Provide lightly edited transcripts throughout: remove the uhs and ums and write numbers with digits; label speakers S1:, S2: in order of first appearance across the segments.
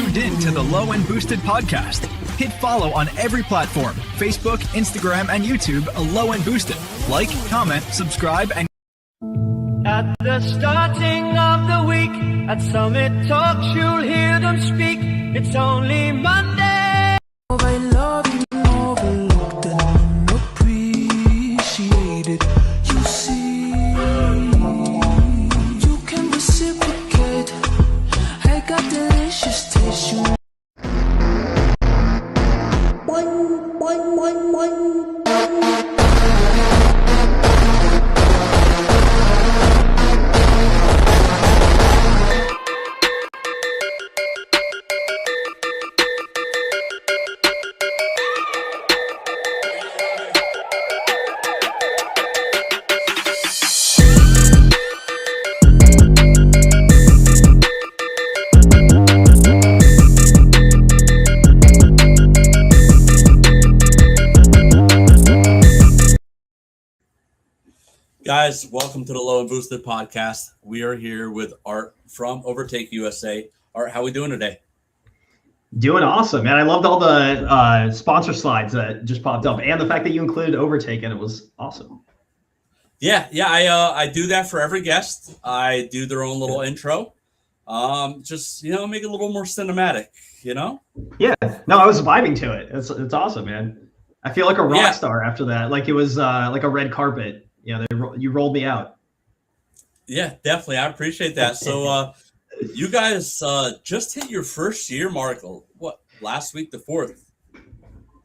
S1: tuned in to the Low and Boosted podcast. Hit follow on every platform, Facebook, Instagram, and YouTube, Low and Boosted. Like, comment, subscribe, and
S2: at the starting of the week, at Summit Talks, you'll hear them speak. It's only Monday.
S3: I love you, overlooked and unappreciated. You see, you can reciprocate. I got delicious taste. You
S4: Guys, welcome to the Low and Boosted podcast. We are here with Art from Overtake USA. Art, how are we doing today?
S5: Doing awesome, man. I loved all the sponsor slides that just popped up and the fact that you included Overtake, and it was awesome.
S4: Yeah, I do that for every guest. I do their own little intro. Just, make it a little more cinematic,
S5: Yeah, no, I was vibing to it. It's awesome, man. I feel like a rock star after that. Like it was like a red carpet. Yeah, you rolled me out.
S4: Yeah, definitely. I appreciate that. So you guys just hit your first year mark, last week, the 4th?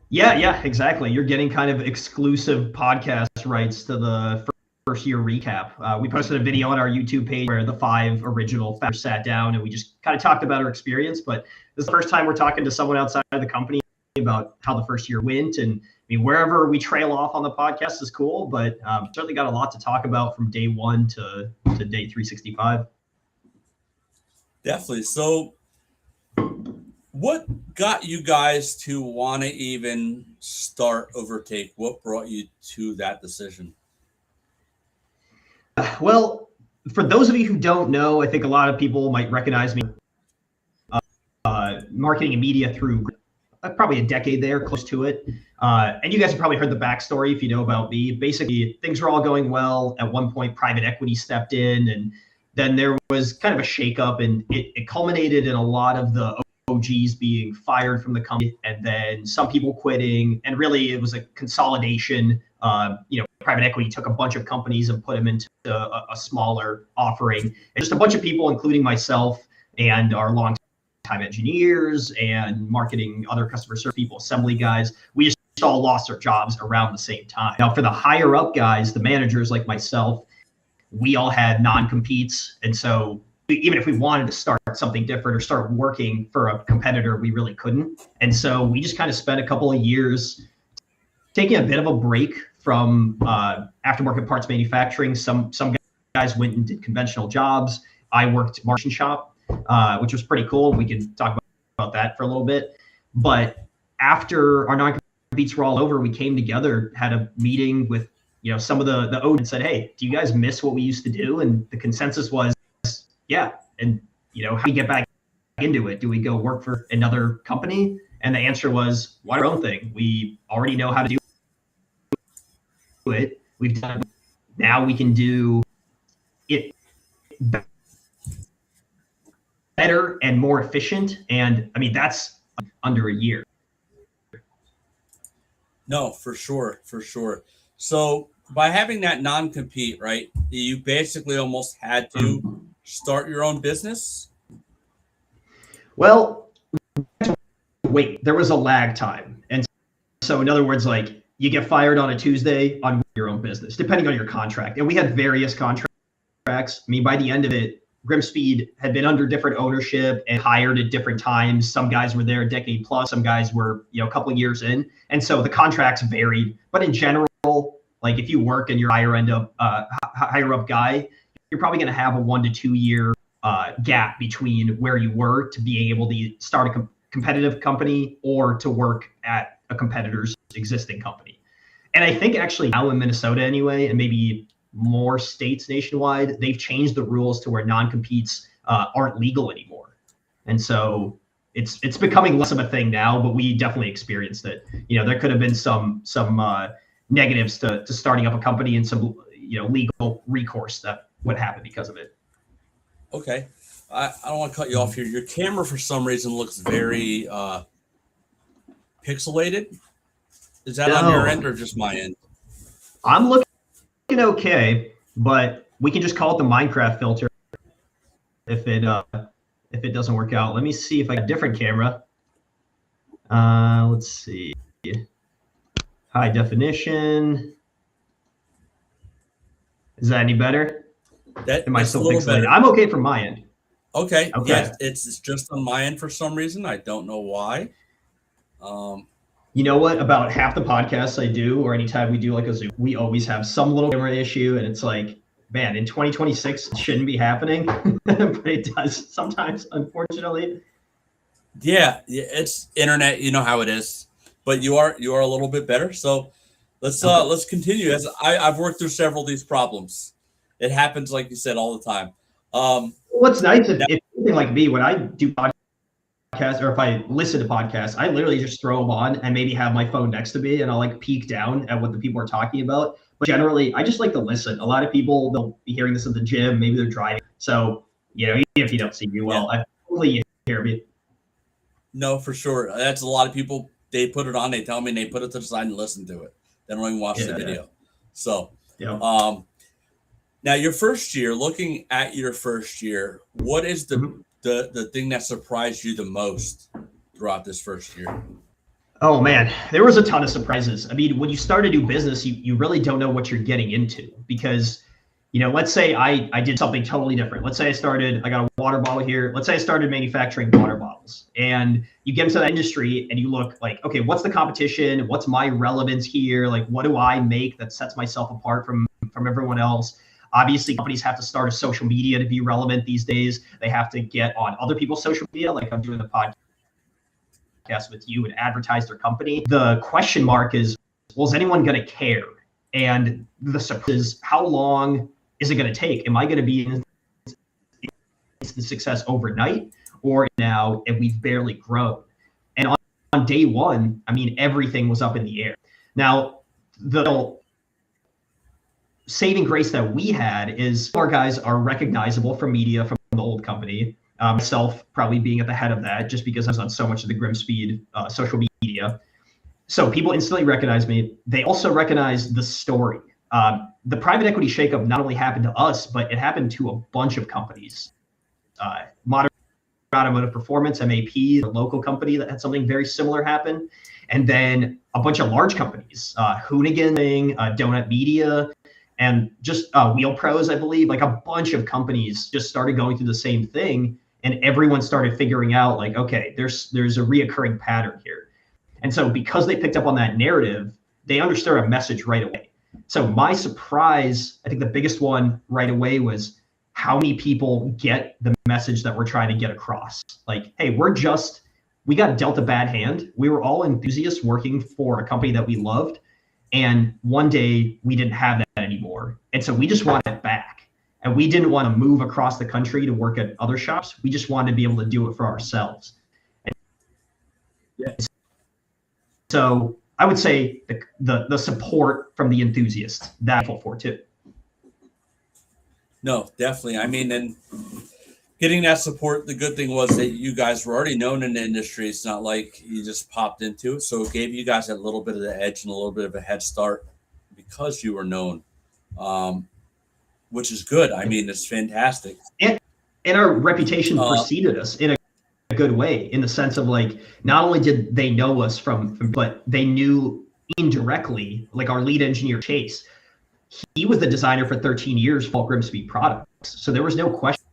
S5: Yeah, exactly. You're getting kind of exclusive podcast rights to the first year recap. We posted a video on our YouTube page where the 5 original founders sat down and we just kind of talked about our experience. But this is the first time we're talking to someone outside of the company about how the first year went. And I mean, wherever we trail off on the podcast is cool, but certainly got a lot to talk about from day 1 to day 365.
S4: Definitely. So what got you guys to want to even start Overtake? What brought you to that decision?
S5: Well, for those of you who don't know, I think a lot of people might recognize me marketing and media through probably a decade there, close to it. And you guys have probably heard the backstory if you know about me. Basically, things were all going well. At one point, private equity stepped in, and then there was kind of a shakeup, and it culminated in a lot of the OGs being fired from the company, and then some people quitting. And really, it was a consolidation. Private equity took a bunch of companies and put them into a smaller offering. And just a bunch of people, including myself and our long-time engineers and marketing, other customer service people, assembly guys, we just all lost our jobs around the same time. Now, for the higher up guys, the managers like myself, we all had non-competes. And so even if we wanted to start something different or start working for a competitor, we really couldn't. And so we just kind of spent a couple of years taking a bit of a break from aftermarket parts manufacturing. Some guys went and did conventional jobs. I worked Martian shop, which was pretty cool. We can talk about that for a little bit. But after our non-competes were all over, we came together, had a meeting with some of the owners and said, hey, do you guys miss what we used to do? And the consensus was, yeah. And how do we get back into it? Do we go work for another company? And the answer was, why our own thing? We already know how to do it. We've done it. Now we can do it better and more efficient. And I mean, that's under a year.
S4: No, for sure. So by having that non-compete, right, you basically almost had to start your own business?
S5: Well, wait, there was a lag time. And so in other words, like you get fired on a Tuesday on your own business, depending on your contract. And we had various contracts. I mean, by the end of it, Grimspeed had been under different ownership and hired at different times. Some guys were there a decade plus, some guys were, a couple of years in. And so the contracts varied. But in general, like if you work and you're higher up guy, you're probably going to have a 1 to 2 year gap between where you were to being able to start a competitive company or to work at a competitor's existing company. And I think actually now in Minnesota anyway, and maybe more states nationwide, they've changed the rules to where non-competes aren't legal anymore. And so it's becoming less of a thing now, but we definitely experienced it. There could have been some negatives to starting up a company and some legal recourse that would happen because of it.
S4: Okay. I don't want to cut you off here. Your camera, for some reason, looks very pixelated. Is that on your end or just my end?
S5: I'm looking okay, but we can just call it the Minecraft filter if it doesn't work out. Let me see if I got a different camera. Let's see. High definition. Is that any better? Am I still pixelated? Better. I'm okay from my end.
S4: Okay. Yeah, it's just on my end for some reason. I don't know why.
S5: You know what? About half the podcasts I do, or anytime we do like a Zoom, we always have some little camera issue, and it's like, man, in 2026, it shouldn't be happening, but it does sometimes, unfortunately.
S4: Yeah, it's internet. You know how it is, but you are a little bit better. So let's continue. As I've worked through several of these problems. It happens, like you said, all the time.
S5: What's nice if anything like me, when I do podcasts or if I listen to podcasts, I literally just throw them on and maybe have my phone next to me and I'll like peek down at what the people are talking about. But generally, I just like to listen. A lot of people, they'll be hearing this at the gym, maybe they're driving. So, even if you don't see me well, hopefully you hear me.
S4: No, for sure. That's a lot of people. They put it on, they tell me, and they put it to the side and listen to it. They don't even watch the video. So, now your first year, looking at your first year, what is the thing that surprised you the most throughout this first year?
S5: Oh man, there was a ton of surprises. I mean, when you start a new business, you really don't know what you're getting into because, let's say I did something totally different. Let's say I got a water bottle here. Let's say I started manufacturing water bottles, and you get into that industry and you look like, okay, what's the competition? What's my relevance here? Like, what do I make that sets myself apart from everyone else? Obviously, companies have to start a social media to be relevant these days. They have to get on other people's social media, like I'm doing the podcast with you, and advertise their company. The question mark is, well, is anyone going to care? And the surprise is, how long is it going to take? Am I going to be in instant success overnight, or now and we've barely grown? And on day one, I mean, everything was up in the air. Now, the saving grace that we had is our guys are recognizable from media from the old company. Myself probably being at the head of that, just because I was on so much of the Grimspeed social media. So people instantly recognize me. They also recognize the story. The private equity shakeup not only happened to us, but it happened to a bunch of companies. Modern Automotive Performance, MAP, the local company that had something very similar happen. And then a bunch of large companies, Hoonigan, Donut Media, and just Wheel Pros, I believe, like a bunch of companies just started going through the same thing. And everyone started figuring out like, okay, there's a reoccurring pattern here. And so because they picked up on that narrative, they understood a message right away. So my surprise, I think the biggest one right away was how many people get the message that we're trying to get across. Like, hey, we got dealt a bad hand. We were all enthusiasts working for a company that we loved. And one day we didn't have that anymore. And so we just wanted it back. And we didn't want to move across the country to work at other shops. We just wanted to be able to do it for ourselves. So I would say the support from the enthusiasts, that's for too.
S4: No, definitely. I mean, and getting that support, the good thing was that you guys were already known in the industry. It's not like you just popped into it. So it gave you guys a little bit of the edge and a little bit of a head start because you were known, which is good. I mean, it's fantastic. And
S5: our reputation preceded us in a good way, in the sense of like, not only did they know us from but they knew indirectly, like our lead engineer, Chase. He was the designer for 13 years for Grimspeed products. So there was no question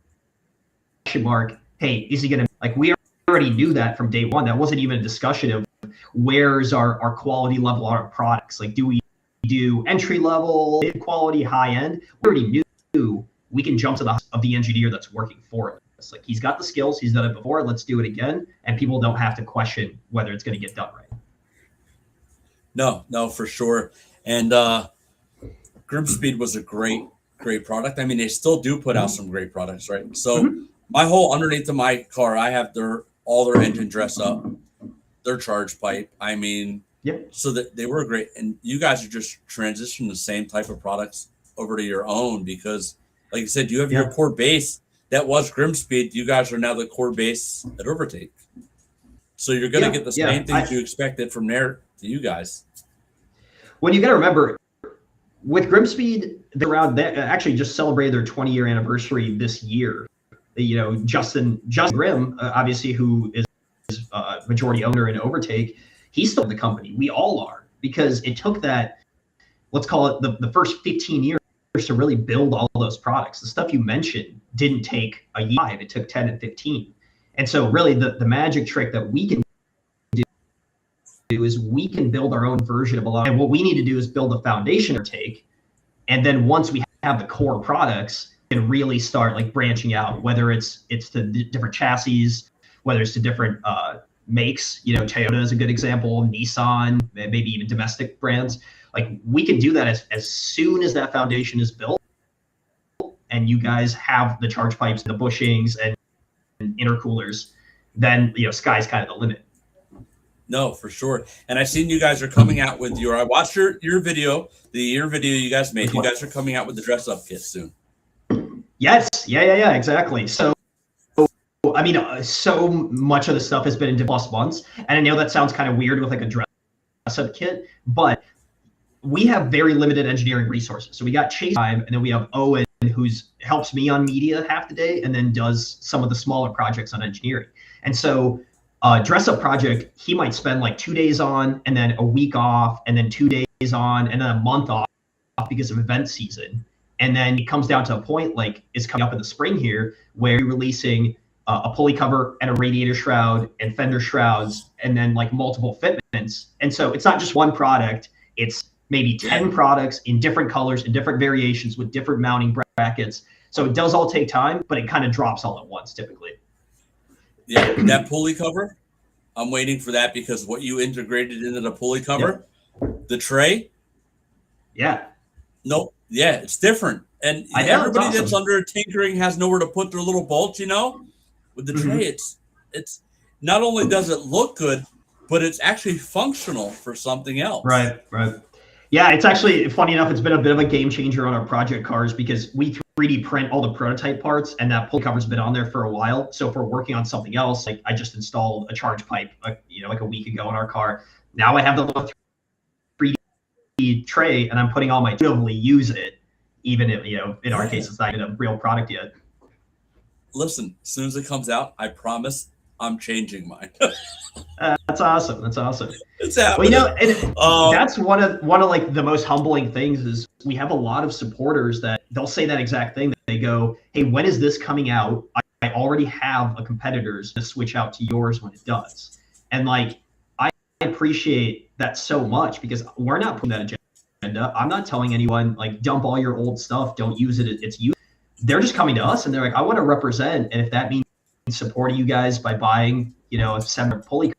S5: mark, hey, is he going to, like, we already knew that from day one. That wasn't even a discussion of where's our quality level on our products. Like, do we do entry level, mid quality, high end? We already knew we can jump to the engineer that's working for us. Like, he's got the skills, he's done it before, let's do it again. And people don't have to question whether it's going to get done right.
S4: No, for sure. And Grimspeed was a great product. I mean, they still do put out some great products, right? So my whole underneath of my car, I have their all their engine dress up, their charge pipe. I mean,
S5: Yep.
S4: so that they were great. And you guys are just transitioning the same type of products over to your own because, like you said, you have your core base that was Grimspeed. You guys are now the core base at Overtake. So you're going to get the same things you expected from there to you guys.
S5: Well, you got to remember, with Grimspeed, they're around. They actually just celebrated their 20-year anniversary this year. You know, Justin Grimm, obviously, who is majority owner in Overtake, he's still in the company. We all are, because it took that, let's call it the first 15 years to really build all those products. The stuff you mentioned didn't take a year, it took 10 and 15. And so really the magic trick that we can do is we can build our own version of a lot. And what we need to do is build a foundation or take. And then once we have the core products, and really start like branching out, whether it's to different chassis, whether it's to different makes. You know, Toyota is a good example, Nissan, maybe even domestic brands. Like we can do that as soon as that foundation is built, and you guys have the charge pipes, the bushings, and intercoolers. Then sky's kind of the limit.
S4: No, for sure. And I've seen you guys are coming out with I watched your video, the video you guys made. You guys are coming out with the dress up kit soon.
S5: Yes. Yeah, exactly. So, I mean, so much of the stuff has been in plus months. And I know that sounds kind of weird with like a dress up kit, but we have very limited engineering resources. So we got Chase time, and then we have Owen, who's helps me on media half the day and then does some of the smaller projects on engineering. And so dress up project, he might spend like 2 days on, and then a week off, and then 2 days on, and then a month off because of event season. And then it comes down to a point like it's coming up in the spring here where you're releasing a pulley cover and a radiator shroud and fender shrouds, and then like multiple fitments. And so it's not just one product, it's maybe 10 products in different colors and different variations with different mounting brackets. So it does all take time, but it kind of drops all at once typically.
S4: Yeah, that pulley cover, I'm waiting for that because what you integrated into the pulley cover, the tray.
S5: Yeah.
S4: Nope. Yeah, it's different. And everybody that's under tinkering has nowhere to put their little bolts, With the tray, it's not only does it look good, but it's actually functional for something else.
S5: Right. Yeah, it's actually, funny enough, it's been a bit of a game changer on our project cars because we 3D print all the prototype parts, and that pulley cover's been on there for a while. So if we're working on something else, like I just installed a charge pipe, like a week ago in our car. Now I have the little 3D tray, and I'm putting all my totally use it, even if in our case it's not even a real product yet.
S4: Listen, as soon as it comes out, I promise I'm changing mine.
S5: That's awesome.
S4: It's happening.
S5: Well, that's one of like the most humbling things is we have a lot of supporters that they'll say that exact thing. They go, "Hey, when is this coming out? I already have a competitor's to switch out to yours when it does." And like, I appreciate that so much because we're not putting that agenda. I'm not telling anyone like dump all your old stuff, don't use it. It's you. They're just coming to us and they're like, "I want to represent," and if that means supporting you guys by buying, a 7 pulley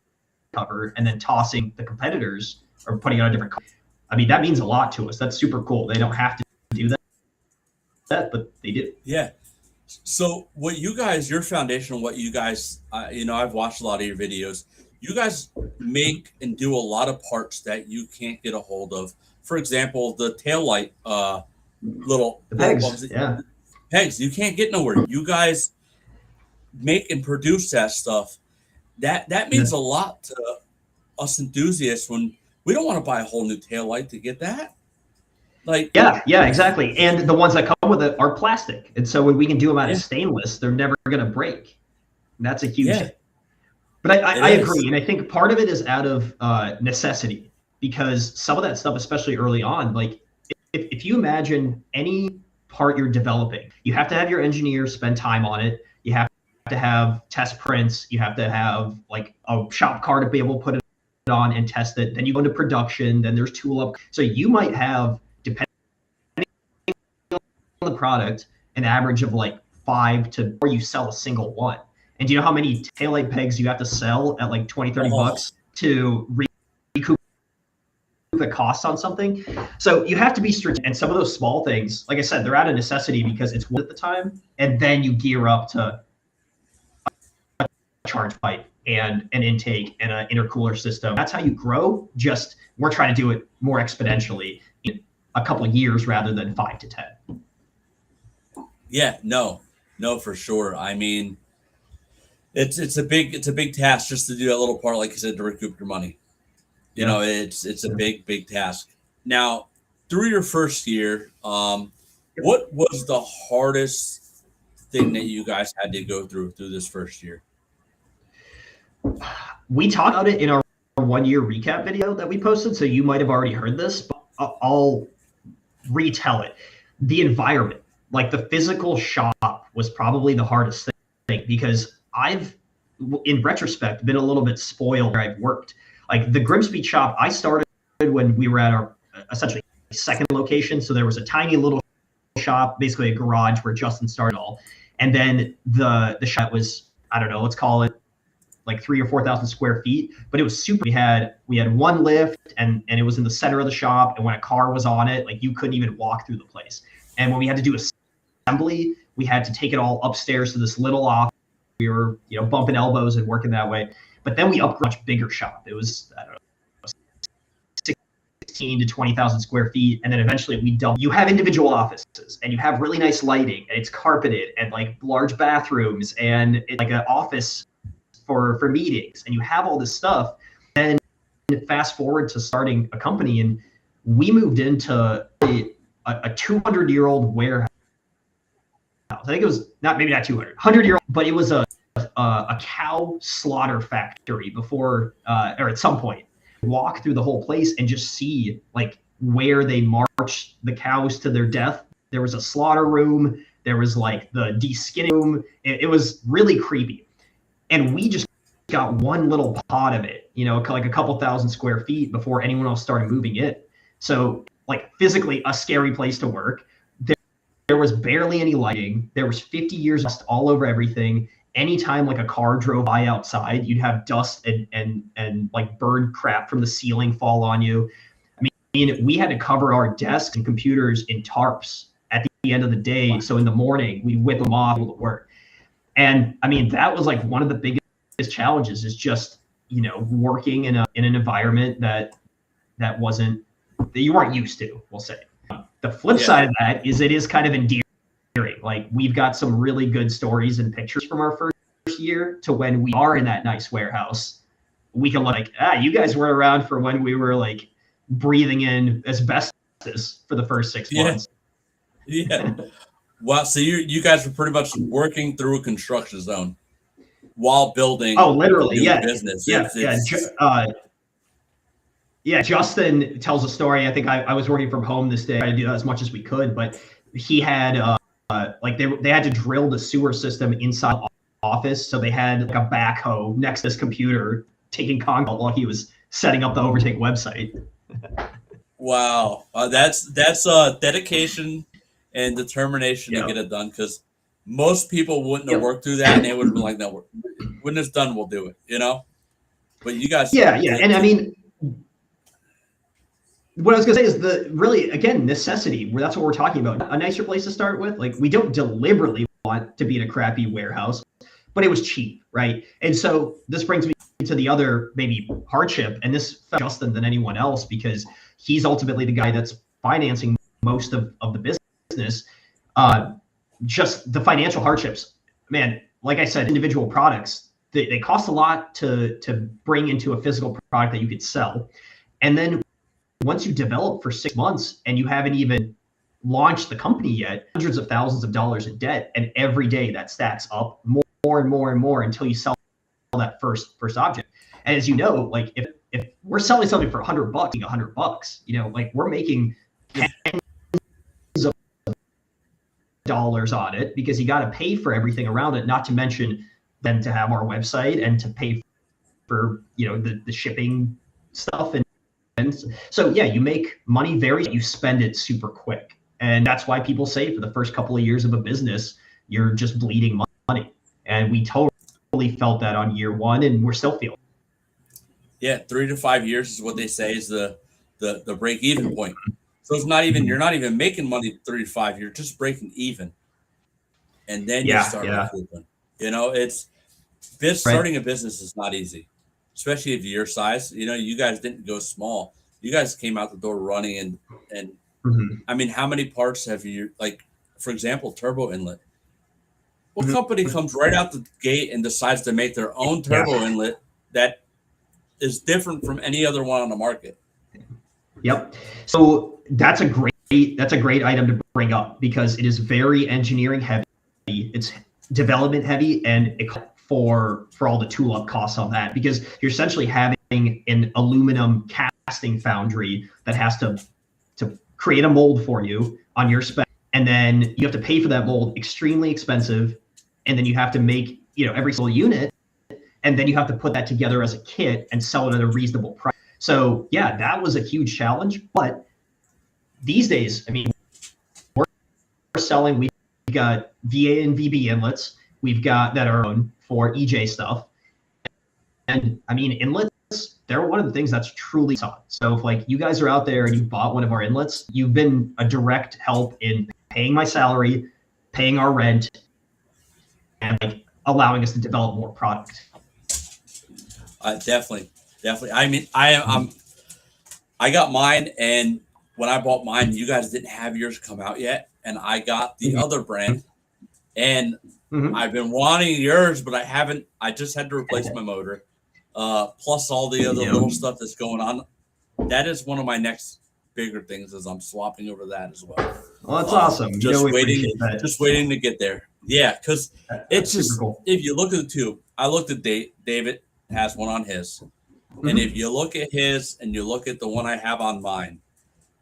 S5: cover and then tossing the competitors or putting on a different cover, I mean, that means a lot to us. That's super cool. They don't have to do that, but they do.
S4: Yeah. So what you guys, your foundation, what you guys, I've watched a lot of your videos. You guys make and do a lot of parts that you can't get a hold of. For example, the taillight, little
S5: pegs.
S4: Pegs. You can't get nowhere. You guys make and produce that stuff. That means a lot to us enthusiasts when we don't want to buy a whole new taillight to get that. Like
S5: yeah, exactly. And the ones that come with it are plastic, and so when we can do them out of stainless, they're never going to break. And that's a huge thing. But I agree, and I think part of it is out of necessity because some of that stuff, especially early on, like if you imagine any part you're developing, you have to have your engineers spend time on it. You have to have test prints. You have to have like a shop car to be able to put it on and test it. Then you go into production. Then there's tool up. So you might have, depending on the product, an average of like 5 to, or you sell a single one. And do you know how many taillight pegs you have to sell at like 20, 30 bucks to recoup the costs on something? So you have to be strategic. And some of those small things, like I said, they're out of necessity because it's worth the time. And then you gear up to charge pipe and an intake and an intercooler system. That's how you grow. Just we're trying to do it more exponentially in a couple of years rather than 5 to 10.
S4: Yeah, no, for sure. I mean, it's a big task just to do that little part, like you said, to recoup your money. You know, it's a big task. Now, through your first year, what was the hardest thing that you guys had to go through this first year?
S5: We talked about it in our 1 year recap video that we posted, so you might have already heard this, but I'll retell it. The environment, like the physical shop, was probably the hardest thing because I've, in retrospect, been a little bit spoiled where I've worked. Like the Grimsby shop, I started when we were at our essentially second location. So there was a tiny little shop, basically a garage where Justin started all. And then the shop was, I don't know, let's call it like 3,000 or 4,000 square feet, but it was super. We had one lift and it was in the center of the shop. And when a car was on it, like you couldn't even walk through the place. And when we had to do assembly, we had to take it all upstairs to this little office. We were, bumping elbows and working that way. But then we upgraded a much bigger shop. It was, I don't know, 16 to 20,000 square feet. And then eventually we doubled. You have individual offices and you have really nice lighting and it's carpeted and like large bathrooms and it's like an office for meetings. And you have all this stuff. And fast forward to starting a company, and we moved into a 200-year-old warehouse. I think it was maybe not 200, 100-year-old, but it was a cow slaughter factory before, or at some point. Walk through the whole place and just see like where they marched the cows to their death. There was a slaughter room. There was like the de-skinning room. It was really creepy. And we just got one little pot of it, like a couple thousand square feet before anyone else started moving in. So like physically a scary place to work. There was barely any lighting. There was 50 years dust all over everything. Anytime like a car drove by outside, you'd have dust and like bird crap from the ceiling fall on you. I mean, we had to cover our desks and computers in tarps at the end of the day. So in the morning, we whip them off to work. And I mean, that was like one of the biggest challenges is just, working in an environment that you weren't used to, we'll say. The flip side of that is it is kind of endearing. Like we've got some really good stories and pictures from our first year to when we are in that nice warehouse. We can look like, you guys weren't around for when we were like breathing in asbestos for the first 6 months.
S4: Yeah. Wow. So you guys were pretty much working through a construction zone while building.
S5: Oh, literally. Yeah.
S4: Business.
S5: Justin tells a story. I think I was working from home this day. I do that as much as we could, but he had they had to drill the sewer system inside the office. So they had like a backhoe next to his computer taking concrete while he was setting up the Overtake website.
S4: Wow. That's dedication and determination to get it done, because most people wouldn't have worked through that and they would have been like, no, when it's done, we'll do it, But you guys.
S5: Yeah. And I mean, what I was going to say is again, necessity, where that's what we're talking about. A nicer place to start with. Like we don't deliberately want to be in a crappy warehouse, but it was cheap, right? And so this brings me to the other maybe hardship, and this Justin than anyone else, because he's ultimately the guy that's financing most of the business. Just the financial hardships, man. Like I said, individual products, they cost a lot to bring into a physical product that you could sell, and then once you develop for 6 months and you haven't even launched the company yet, hundreds of thousands of dollars in debt, and every day that stacks up more and more and more until you sell that first object. And as you know, like if we're selling something for $100, $100, like we're making tens of dollars on it, because you got to pay for everything around it, not to mention then to have our website and to pay for the shipping stuff. And so you make money you spend it super quick. And that's why people say for the first couple of years of a business, you're just bleeding money. And we totally felt that on year one, and we're still feeling.
S4: Yeah, 3 to 5 years is what they say is the break-even point. So it's not even, you're not even making money 3 to 5 years, just breaking even. And then you start recouping. starting a business is not easy, especially if you're your size. You know, you guys didn't go small. You guys came out the door running, and I mean, how many parts have you, like, for example, turbo inlet? What company comes right out the gate and decides to make their own turbo inlet that is different from any other one on the market?
S5: Yep. So that's a great item to bring up because it is very engineering heavy. It's development heavy, and it for all the tool up costs on that, because you're essentially having an aluminum casting foundry that has to create a mold for you on your spec, and then you have to pay for that mold, extremely expensive, and then you have to make, you know, every single unit, and then you have to put that together as a kit and sell it at a reasonable price. So yeah, that was a huge challenge. But these days, I mean, we're selling, we've got VA and VB inlets, we've got that are own for EJ stuff. And I mean, inlets, they're one of the things that's truly solid. So if like you guys are out there and you bought one of our inlets, you've been a direct help in paying my salary, paying our rent, and like allowing us to develop more product.
S4: Definitely. I mean, I got mine, and when I bought mine, you guys didn't have yours come out yet, and I got the other brand, and I've been wanting yours, but I haven't. I just had to replace my motor, plus all the other little stuff that's going on. That is one of my next bigger things, is I'm swapping over that as well.
S5: Well, that's awesome.
S4: Just waiting to get there. Yeah, because it's just cool. If you look at the tube, I looked at David has one on his. And if you look at his and you look at the one I have on mine,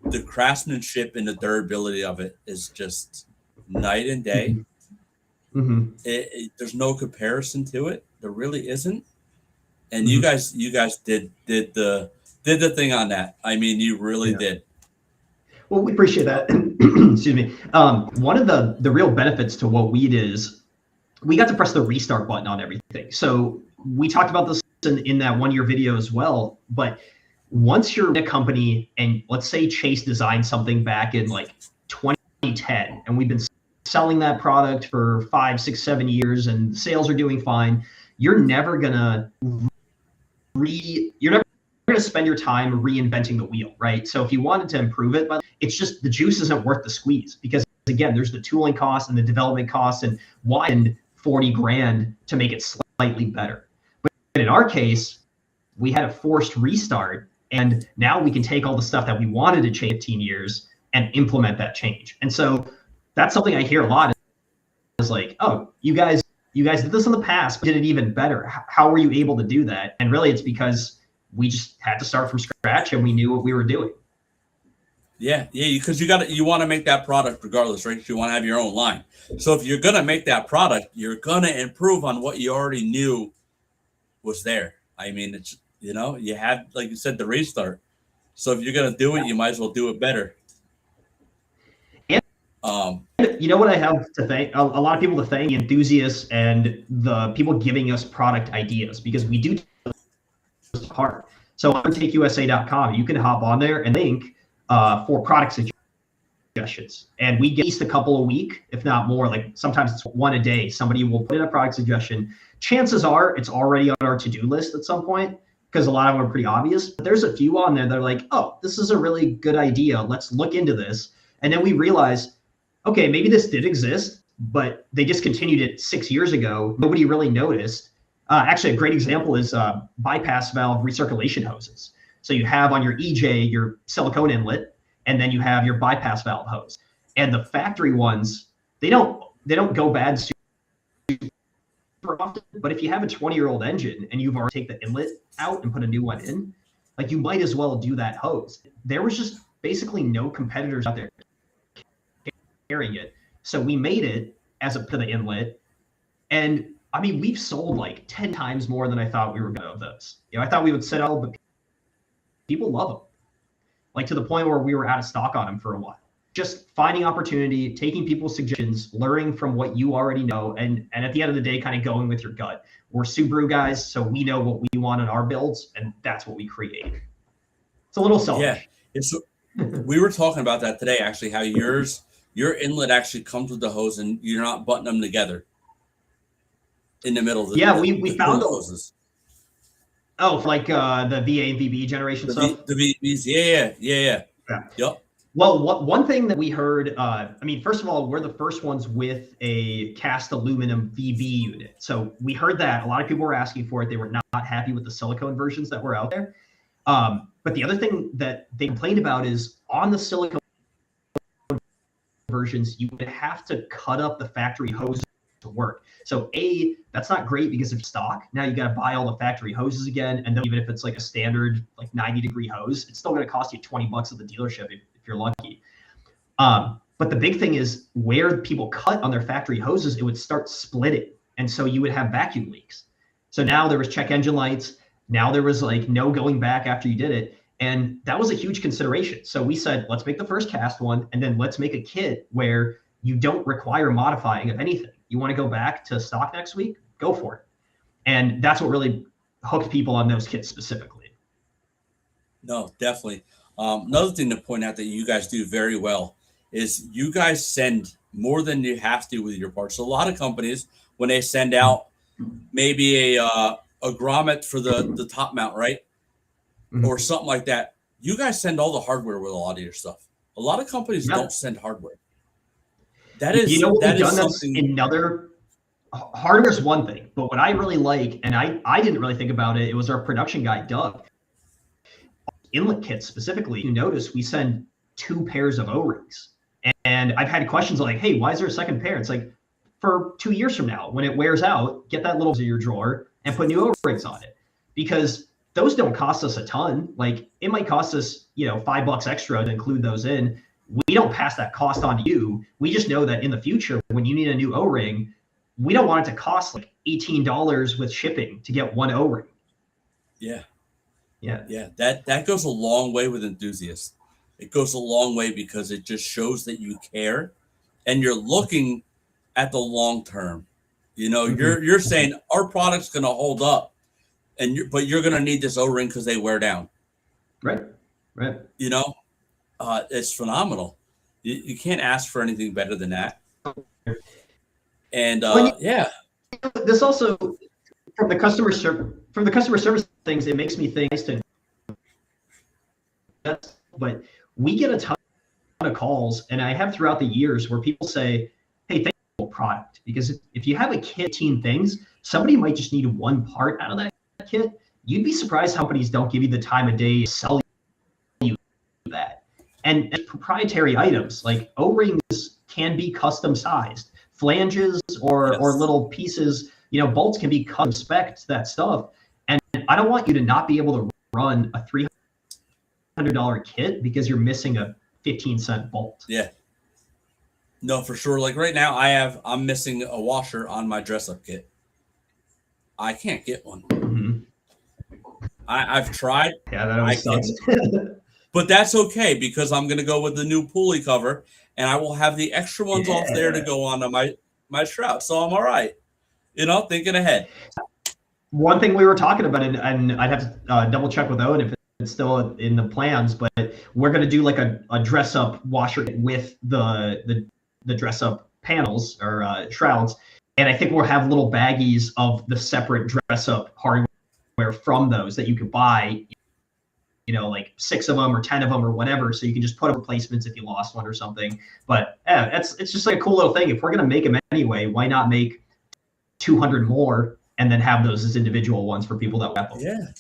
S4: the craftsmanship and the durability of it is just night and day. There's no comparison to it. There really isn't. And you guys did the thing on that. I mean, you really did.
S5: Well, we appreciate that. Excuse me. One of the real benefits to what we did is we got to press the restart button on everything. So we talked about this in that 1 year video as well. But once you're in a company, and let's say Chase designed something back in like 2010, and we've been selling that product for 5, 6, 7 years, and sales are doing fine, you're never gonna spend your time reinventing the wheel, right? So if you wanted to improve it, but it's just the juice isn't worth the squeeze, because again, there's the tooling costs and the development costs, and why spend 40 grand to make it slightly better? But in our case, we had a forced restart, and now we can take all the stuff that we wanted to change 15 years and implement that change. And so that's something I hear a lot, is like, oh, you guys did this in the past, but did it even better. How were you able to do that? And really, it's because we just had to start from scratch, and we knew what we were doing.
S4: Yeah, because you want to make that product regardless, right? You want to have your own line. So if you're gonna make that product, you're gonna improve on what you already knew was there. I mean, it's, you know, you had, like you said, the restart. So if you're gonna do it, you might as well do it better.
S5: And you know what I have to thank a lot of people to thank, enthusiasts and the people giving us product ideas, because we do hard. So overtakeusa.com, you can hop on there and link for product suggestions, and we get at least a couple a week, if not more. Like sometimes it's one a day. Somebody will put in a product suggestion. Chances are it's already on our to-do list at some point, because a lot of them are pretty obvious. But there's a few on there that are like, oh, this is a really good idea. Let's look into this. And then we realize, okay, maybe this did exist, but they discontinued it 6 years ago. Nobody really noticed. Actually, a great example is bypass valve recirculation hoses. So you have on your EJ your silicone inlet, and then you have your bypass valve hose. And the factory ones, they don't go bad super often. But if you have a 20-year-old engine and you've already taken the inlet out and put a new one in, like, you might as well do that hose. There was just basically no competitors out there carrying it. So we made it as to the inlet, and I mean, we've sold like 10 times more than I thought we were going to of those. You know, I thought we would sell, but people love them. Like, to the point where we were out of stock on them for a while. Just finding opportunity, taking people's suggestions, learning from what you already know, and at the end of the day, kind of going with your gut. We're Subaru guys, so we know what we want in our builds, and that's what we create. It's a little selfish.
S4: Yeah, we were talking about that today, actually, how your inlet actually comes with the hose, and you're not buttoning them together. in the middle of the
S5: we found
S4: hoses.
S5: Oh, like the VA and VB generation stuff?
S4: The VBs, yeah. Yep.
S5: Well, one thing that we heard, first of all, we're the first ones with a cast aluminum VB unit. So we heard that. A lot of people were asking for it. They were not happy with the silicone versions that were out there. But the other thing that they complained about is on the silicone versions, you would have to cut up the factory hoses to work. So that's not great because of stock. Now you got to buy all the factory hoses again. And then even if it's like a standard, like 90-degree hose, it's still going to cost you $20 at the dealership if you're lucky. But the big thing is where people cut on their factory hoses, it would start splitting. And so you would have vacuum leaks. So now there was check engine lights. Now there was like no going back after you did it. And that was a huge consideration. So we said, let's make the first cast one, and then let's make a kit where you don't require modifying of anything. You want to go back to stock next week? Go for it. And that's what really hooked people on those kits specifically.
S4: No, definitely. Another thing to point out that you guys do very well is you guys send more than you have to with your parts. So a lot of companies, when they send out maybe a grommet for the top mount, right? Mm-hmm. Or something like that, you guys send all the hardware with a lot of your stuff. A lot of companies don't send hardware. That is,
S5: hardware is one thing, but what I really like, and I didn't really think about it, it was our production guy, Doug. Inlet kits specifically, you notice we send 2 pairs of O-rings. And I've had questions like, hey, why is there a second pair? It's like, for 2 years from now, when it wears out, get that little in your drawer and put new O-rings on it. Because those don't cost us a ton. Like, it might cost us, $5 extra to include those in. We don't pass that cost on to you. We just know that in the future, when you need a new O-ring, we don't want it to cost like $18 with shipping to get one O-ring.
S4: Yeah.
S5: Yeah.
S4: That goes a long way with enthusiasts. It goes a long way because it just shows that you care and you're looking at the long term. You're saying our product's going to hold up, but you're going to need this O-ring because they wear down.
S5: Right.
S4: It's phenomenal. You can't ask for anything better than that. And
S5: this also from the customer service things, it makes me think. But we get a ton of calls, and I have throughout the years where people say, "Hey, thank you for the product," because if you have a kit of 18 things, somebody might just need one part out of that kit. You'd be surprised how companies don't give you the time of day to sell you that. And proprietary items like O-rings can be custom sized. Flanges or little pieces, bolts can be custom spec to that stuff. And I don't want you to not be able to run a $300 kit because you're missing a 15-cent bolt.
S4: Yeah. No, for sure. Like right now, I'm missing a washer on my dress-up kit. I can't get one.
S5: Mm-hmm.
S4: I've tried.
S5: Yeah, that always sucks.
S4: But that's okay because I'm going to go with the new pulley cover, and I will have the extra ones off there to go onto my shroud. So I'm all right. Thinking ahead.
S5: One thing we were talking about, and I'd have to double check with Owen if it's still in the plans, but we're going to do like a dress-up washer with the dress-up panels or shrouds. And I think we'll have little baggies of the separate dress-up hardware from those that you could buy, like 6 of them or 10 of them or whatever. So you can just put up replacements if you lost one or something. But it's just like a cool little thing. If we're going to make them anyway, why not make 200 more and then have those as individual ones for people that want them?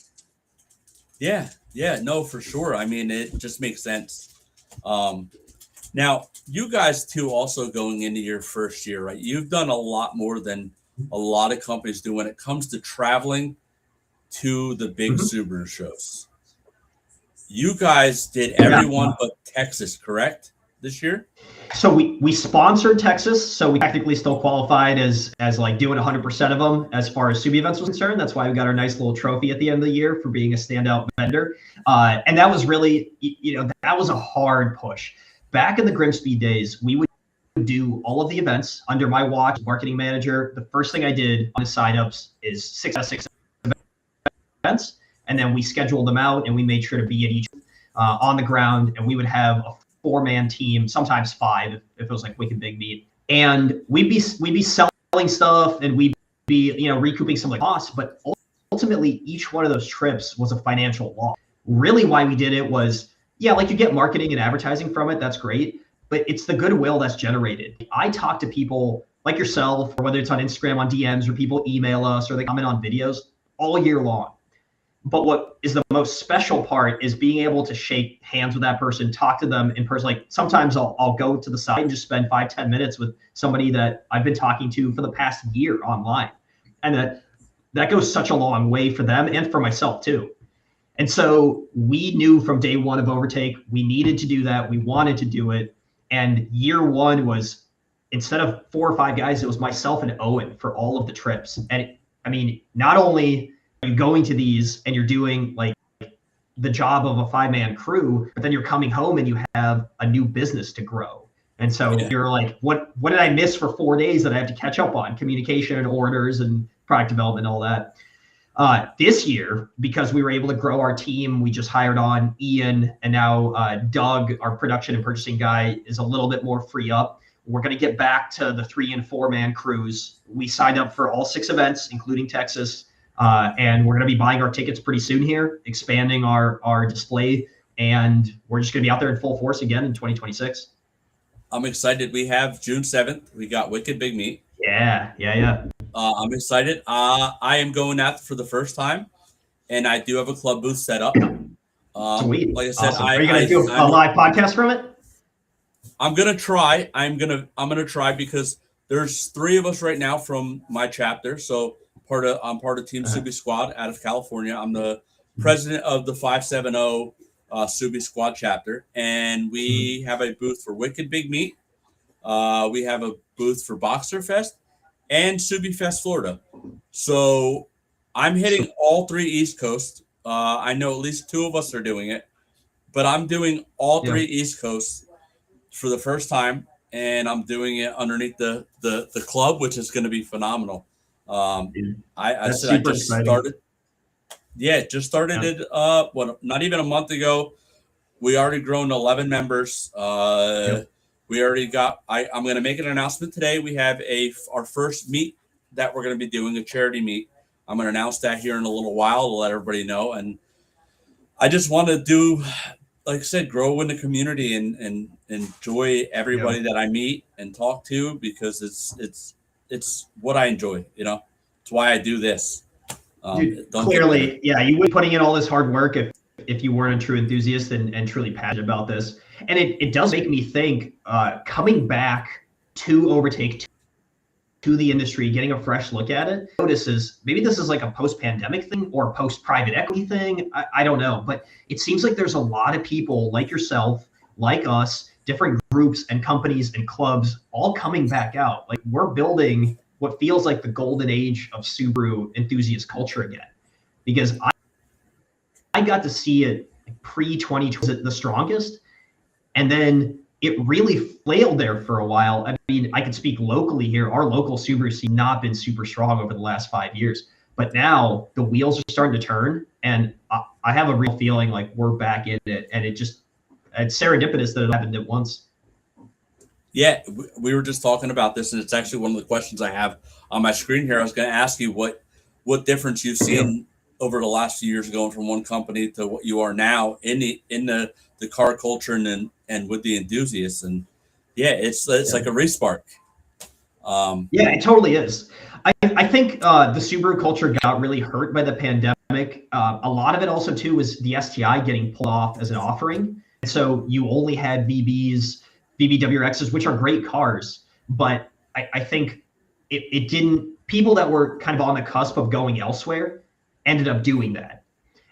S4: Yeah. No, for sure. I mean, it just makes sense. Now, you guys too, also going into your first year, right? You've done a lot more than a lot of companies do when it comes to traveling to the big Subaru shows. You guys did everyone but Texas, correct, this year?
S5: So we sponsored Texas, so we technically still qualified as like doing 100% of them as far as Subi events was concerned. That's why we got our nice little trophy at the end of the year for being a standout vendor. And that was really, that was a hard push. Back in the Grimsby days, we would do all of the events under my watch, marketing manager. The first thing I did on the signups is 6 events. And then we scheduled them out and we made sure to be at each on the ground. And we would have a 4-man team, sometimes 5 if it was like wicked big meet. And we'd be selling stuff and we'd be, recouping some of the costs, but ultimately each one of those trips was a financial loss. Really why we did it was, like you get marketing and advertising from it. That's great. But it's the goodwill that's generated. I talk to people like yourself, or whether it's on Instagram, on DMs, or people email us, or they comment on videos all year long. But what is the most special part is being able to shake hands with that person, talk to them in person. Like sometimes I'll go to the side and just spend 5-10 minutes with somebody that I've been talking to for the past year online. And that goes such a long way for them and for myself too. And so we knew from day one of Overtake, we needed to do that. We wanted to do it. And year one was, instead of 4 or 5 guys, it was myself and Owen for all of the trips. And not only are you going to these and you're doing like the job of a 5-man crew, but then you're coming home and you have a new business to grow. And so you're like, what did I miss for 4 days that I have to catch up on? Communication and orders and product development and all that. This year, because we were able to grow our team, we just hired on Ian, and now Doug, our production and purchasing guy, is a little bit more free up. We're going to get back to the 3- and 4-man crews. We signed up for all 6 events, including Texas, and we're going to be buying our tickets pretty soon here, expanding our display, and we're just going to be out there in full force again in 2026.
S4: I'm excited. We have June 7th. We got Wicked Big Meat.
S5: Yeah.
S4: I'm excited. I am going out for the first time, and I do have a club booth set up.
S5: Sweet.
S4: Like I said,
S5: awesome. Are you going to do a live podcast from it?
S4: I'm gonna try. I'm gonna try because there's 3 of us right now from my chapter. So I'm part of Team Subi Squad out of California. I'm the president of the 570 Subi Squad chapter, and we have a booth for Wicked Big Meat. We have a booth for Boxer Fest and Subi Fest Florida. So I'm hitting all 3 East Coast. I know at least 2 of us are doing it, but I'm doing all 3 East Coasts for the first time, and I'm doing it underneath the club, which is going to be phenomenal. I said I just started. Yeah, just started it. Not even a month ago. We already grown 11 members. We already got. I'm going to make an announcement today. We have our first meet that we're going to be doing, a charity meet. I'm going to announce that here in a little while to let everybody know. And I just want to do, like I said, grow in the community and enjoy everybody that I meet and talk to, because it's what I enjoy. It's why I do this.
S5: Dude, clearly, you would be putting in all this hard work if you weren't a true enthusiast and truly passionate about this. And it does make me think, coming back to Overtake, to the industry, getting a fresh look at it, notices maybe this is like a post-pandemic thing or post-private equity thing. I don't know, but it seems like there's a lot of people like yourself, like us, different groups and companies and clubs all coming back out. Like we're building what feels like the golden age of Subaru enthusiast culture again, because I got to see it pre-2020 the strongest, and then it really flailed there for a while. I mean, I could speak locally here. Our local Subaru scene not been super strong over the last 5 years, but now the wheels are starting to turn, and I have a real feeling like we're back in it, and it's serendipitous that it happened at once.
S4: Yeah, we were just talking about this, and it's actually one of the questions I have on my screen here. I was going to ask you what difference you've seen over the last few years going from one company to what you are now in the car culture and with the enthusiasts. And it's like a respark.
S5: It totally is. I think the Subaru culture got really hurt by the pandemic. A lot of it also too was the STI getting pulled off as an offering. So you only had VBs, VBWRXs, which are great cars, but I think it didn't, people that were kind of on the cusp of going elsewhere ended up doing that.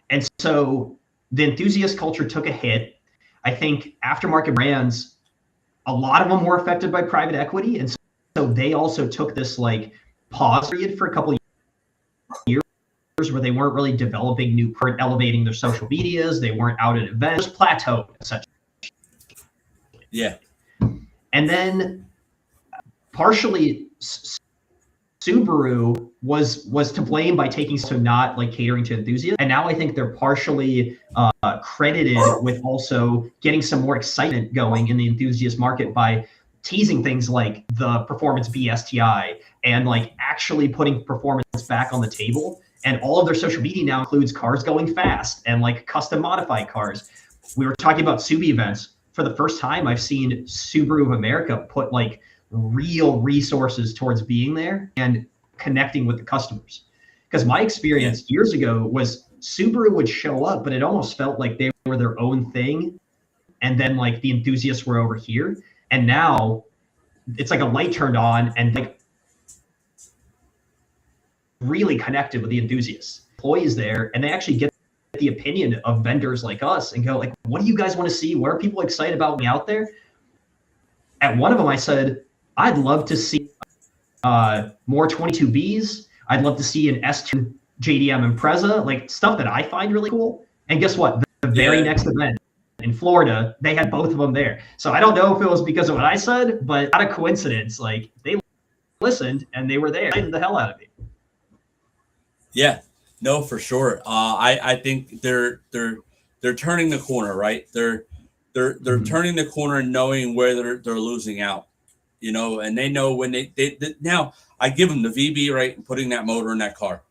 S5: And so the enthusiast culture took a hit. I think aftermarket brands, a lot of them were affected by private equity. And so they also took this like pause period for a couple of years where they weren't really developing new, elevating their social medias. They weren't out at events, plateaued essentially.
S4: Yeah.
S5: And then partially Subaru was to blame by taking to not like catering to enthusiasts. And now I think they're partially credited with also getting some more excitement going in the enthusiast market by teasing things like the Performance B STI and like actually putting performance back on the table. And all of their social media now includes cars going fast and like custom modified cars. We were talking about Subi events. For the first time, I've seen Subaru of America put like real resources towards being there and connecting with the customers. Because my experience years ago was Subaru would show up, but it almost felt like they were their own thing. And then like the enthusiasts were over here. And now it's like a light turned on and like really connected with the enthusiasts, employees there, and they actually get the opinion of vendors like us and go like, what do you guys want to see? What are people excited about me out there? At one of them, I said, I'd love to see more 22Bs. I'd love to see an S2 JDM Impreza, like stuff that I find really cool. And guess what? The very next event in Florida, they had both of them there. So I don't know if it was because of what I said, but not a coincidence. Like they listened and they were there. Excited the hell out of me.
S4: Yeah, no, for sure. I think they're turning the corner, right? They're turning the corner and knowing where they're losing out, you know, and they know when they now I give them the VB, right, and putting that motor in that car.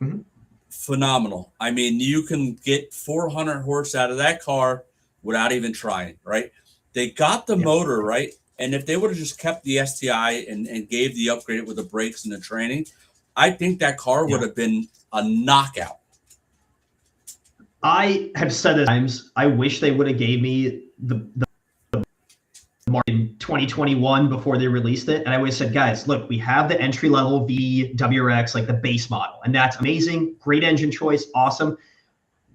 S5: Mm-hmm.
S4: Phenomenal. I mean, you can get 400 horse out of that car without even trying, right? They got the motor, right? And if they would have just kept the STI and gave the upgrade with the brakes and the training, I think that car would have been a knockout.
S5: I have said at times, I wish they would have gave me the mark in 2021 before they released it. And I always said, guys, look, we have the entry level WRX, like the base model, and that's amazing. Great engine choice. Awesome.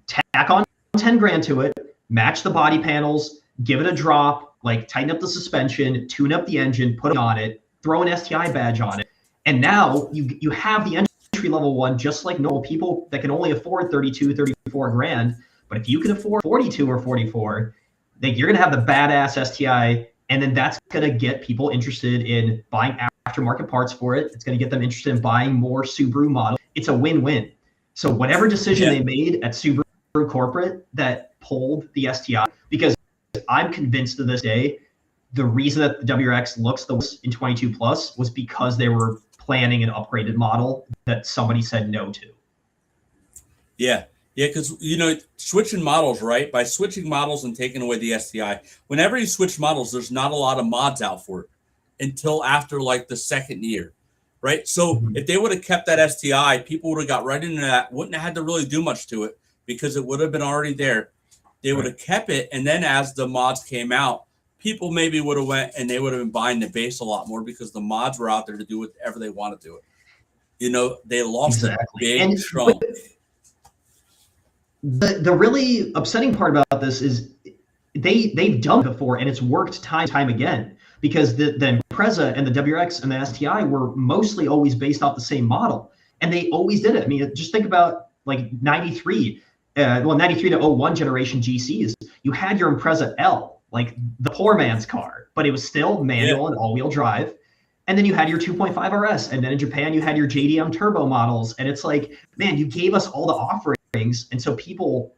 S5: Tack on 10 grand to it, match the body panels, give it a drop, like tighten up the suspension, tune up the engine, put it on it, throw an STI badge on it. And now you have the entry level one, just like normal people that can only afford 32, 34 grand. But if you can afford 42 or 44, then you're going to have the badass STI. And then that's going to get people interested in buying aftermarket parts for it. It's going to get them interested in buying more Subaru models. It's a win-win. So whatever decision they made at Subaru corporate that pulled the STI, because I'm convinced to this day, the reason that the WRX looks the worst in 22 plus was because they were planning an upgraded model that somebody said no to.
S4: Yeah, because, you know, switching models, right? By switching models and taking away the STI, whenever you switch models, there's not a lot of mods out for it until after like the second year, right? So if they would have kept that STI, people would have got right into that, wouldn't have had to really do much to it because it would have been already there. They would have kept it, and then as the mods came out, people maybe would have went and they would have been buying the base a lot more because the mods were out there to do whatever they want to do it. You know, they lost a big chunk.
S5: The really upsetting part about this is they've done it before, and it's worked time and time again, because the Impreza and the WRX and the STI were mostly always based off the same model, and they always did it. I mean, just think about like 93 to 01 generation GCs. You had your Impreza L, like the poor man's car, but it was still manual and all-wheel drive. And then you had your 2.5 RS, and then in Japan you had your JDM turbo models, and it's like, man, you gave us all the offerings, and so people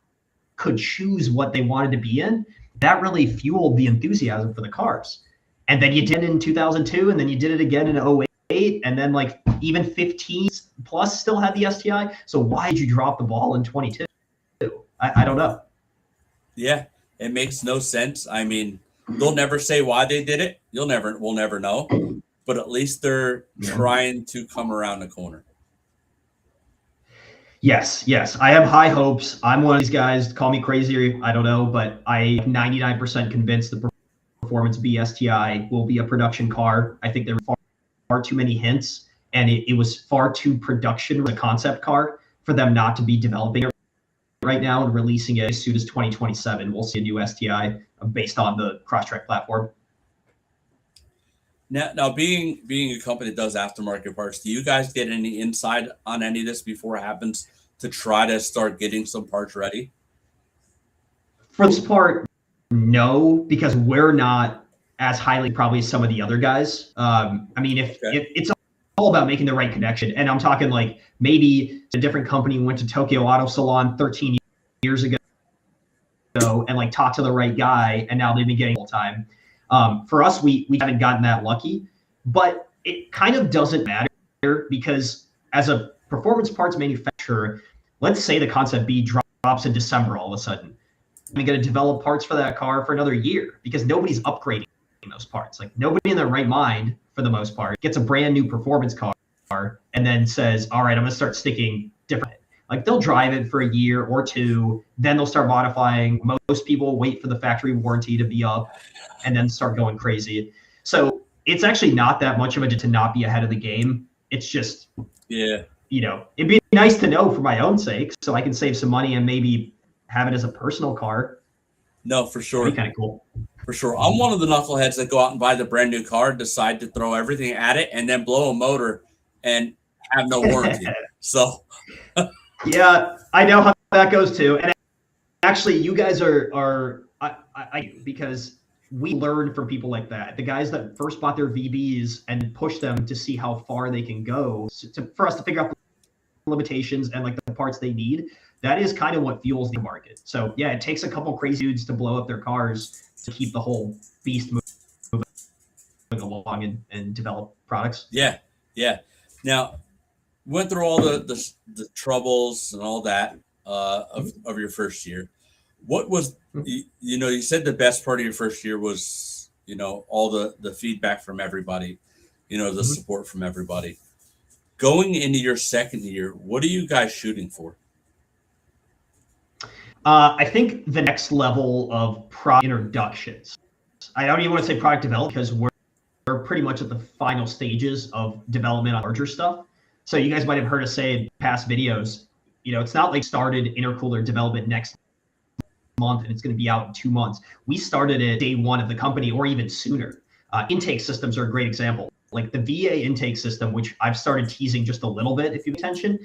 S5: could choose what they wanted to be in. That really fueled the enthusiasm for the cars. And then you did it in 2002, and then you did it again in 08, and then like even 15 plus still had the STI. So why did you drop the ball in 22? I don't know.
S4: Yeah, it makes no sense. I mean, they'll never say why they did it. We'll never know. But at least they're trying to come around the corner.
S5: Yes. I have high hopes. I'm one of these guys. Call me crazy, I don't know, but I'm 99% convinced the Performance B STI will be a production car. I think there were far too many hints, and it was far too production a concept car for them not to be developing it right now and releasing it as soon as 2027. We'll see a new STI based on the Crosstrek platform.
S4: Now, being a company that does aftermarket parts, do you guys get any insight on any of this before it happens to try to start getting some parts ready?
S5: For this part, no, because we're not as highly probably as some of the other guys. I mean, if it's all about making the right connection, and I'm talking like maybe a different company went to Tokyo Auto Salon 13 years ago and like talked to the right guy, and now they've been getting full time. For us, we haven't gotten that lucky, but it kind of doesn't matter because as a performance parts manufacturer, let's say the Concept B drops in December all of a sudden. We're going to develop parts for that car for another year because nobody's upgrading those parts. Like nobody in their right mind, for the most part, gets a brand new performance car and then says, all right, I'm going to start sticking different. Like they'll drive it for a year or two, then they'll start modifying. Most people wait for the factory warranty to be up and then start going crazy. So it's actually not that much of a to not be ahead of the game. It's just, it'd be nice to know for my own sake so I can save some money and maybe have it as a personal car.
S4: No, for sure.
S5: That'd be kind of cool.
S4: For sure. I'm one of the knuckleheads that go out and buy the brand new car, decide to throw everything at it, and then blow a motor and have no warranty. So,
S5: yeah, I know how that goes too. And actually, you guys are because we learn from people like that. The guys that first bought their VBs and pushed them to see how far they can go, for us to figure out the limitations and like the parts they need. That is kind of what fuels the market. So yeah, it takes a couple crazy dudes to blow up their cars to keep the whole beast moving along and develop products.
S4: Yeah. Now, went through all the troubles and all that of your first year. What was you said the best part of your first year was all the feedback from everybody, the support from everybody. Going into your second year, what are you guys shooting for?
S5: I think the next level of product introductions. I don't even want to say product development because we're pretty much at the final stages of development on larger stuff. So you guys might have heard us say in past videos, it's not like started intercooler development next month and it's going to be out in 2 months. We started at day one of the company or even sooner. Intake systems are a great example. Like the VA intake system, which I've started teasing just a little bit, if you pay attention.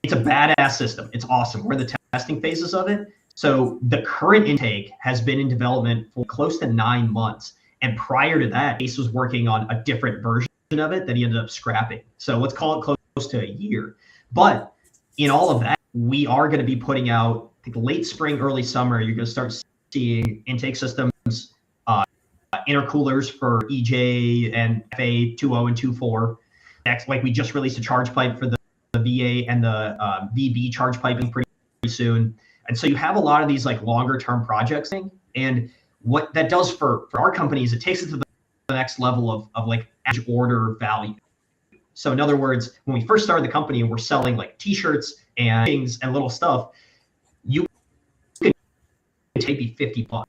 S5: It's a badass system. It's awesome. We're in the testing phases of it. So the current intake has been in development for close to 9 months. And prior to that, Ace was working on a different version of it that he ended up scrapping. So let's call it close to a year. But in all of that, we are going to be putting out, I think late spring, early summer, you're going to start seeing intake systems, intercoolers for EJ and FA 2.0 and 2.4. Next, like we just released a charge pipe for the VA and the VB charge piping pretty soon. And so you have a lot of these like longer term projects thing. And what that does for our company is it takes it to the next level of like average order value. So in other words, when we first started the company and we're selling like t-shirts and things and little stuff, you could take me $50.